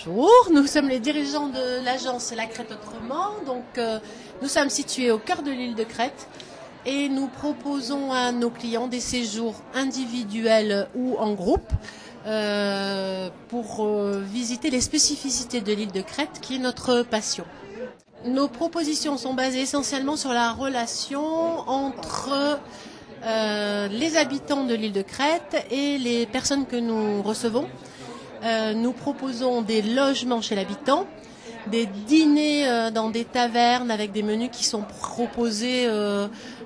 Bonjour, nous sommes les dirigeants de l'agence La Crète Autrement. Nous sommes situés au cœur de l'île de Crète et nous proposons à nos clients des séjours individuels ou en groupe pour visiter les spécificités de l'île de Crète qui est notre passion. Nos propositions sont basées essentiellement sur la relation entre les habitants de l'île de Crète et les personnes que nous recevons. Nous proposons des logements chez l'habitant, des dîners dans des tavernes avec des menus qui sont proposés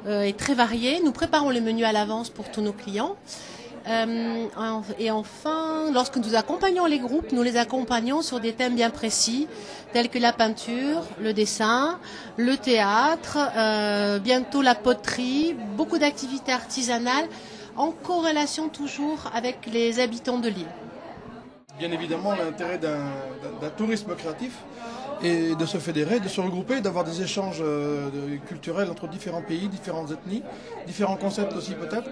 et très variés. Nous préparons les menus à l'avance pour tous nos clients. Et enfin, lorsque nous accompagnons les groupes, nous les accompagnons sur des thèmes bien précis, tels que la peinture, le dessin, le théâtre, bientôt la poterie, beaucoup d'activités artisanales, en corrélation toujours avec les habitants de l'île. Bien évidemment, l'intérêt d'un tourisme créatif et de se fédérer, de se regrouper, d'avoir des échanges culturels entre différents pays, différentes ethnies, différents concepts aussi peut-être.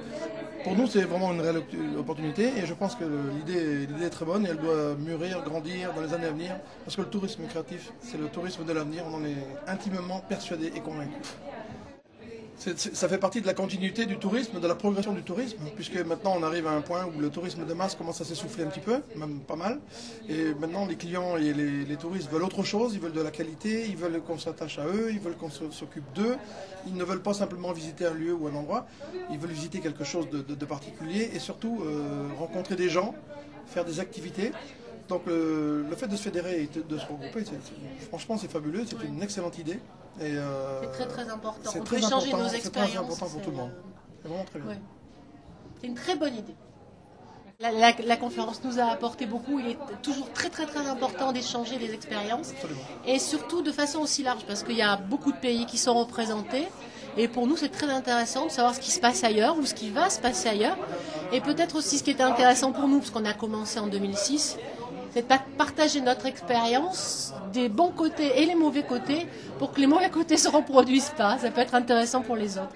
Pour nous, c'est vraiment une réelle opportunité et je pense que l'idée est très bonne et elle doit mûrir, grandir dans les années à venir parce que le tourisme créatif, c'est le tourisme de l'avenir, on en est intimement persuadé et convaincu. Ça fait partie de la continuité du tourisme, de la progression du tourisme, puisque maintenant on arrive à un point où le tourisme de masse commence à s'essouffler un petit peu, même pas mal. Et maintenant les clients et les touristes veulent autre chose, ils veulent de la qualité, ils veulent qu'on s'attache à eux, ils veulent qu'on s'occupe d'eux. Ils ne veulent pas simplement visiter un lieu ou un endroit, ils veulent visiter quelque chose de particulier et surtout rencontrer des gens, faire des activités. Donc le fait de se fédérer et de se regrouper, franchement c'est fabuleux, c'est une excellente idée. C'est très important. C'est On très peut échanger important, nos c'est expériences. très important pour tout le monde. C'est vraiment très bien. Ouais. C'est une très bonne idée. La conférence nous a apporté beaucoup. Il est toujours très important d'échanger des expériences. Absolument. Et surtout de façon aussi large parce qu'il y a beaucoup de pays qui sont représentés. Et pour nous, c'est très intéressant de savoir ce qui se passe ailleurs ou ce qui va se passer ailleurs. Et peut-être aussi ce qui est intéressant pour nous, parce qu'on a commencé en 2006, c'est de partager notre expérience des bons côtés et les mauvais côtés pour que les mauvais côtés ne se reproduisent pas. Ça peut être intéressant pour les autres.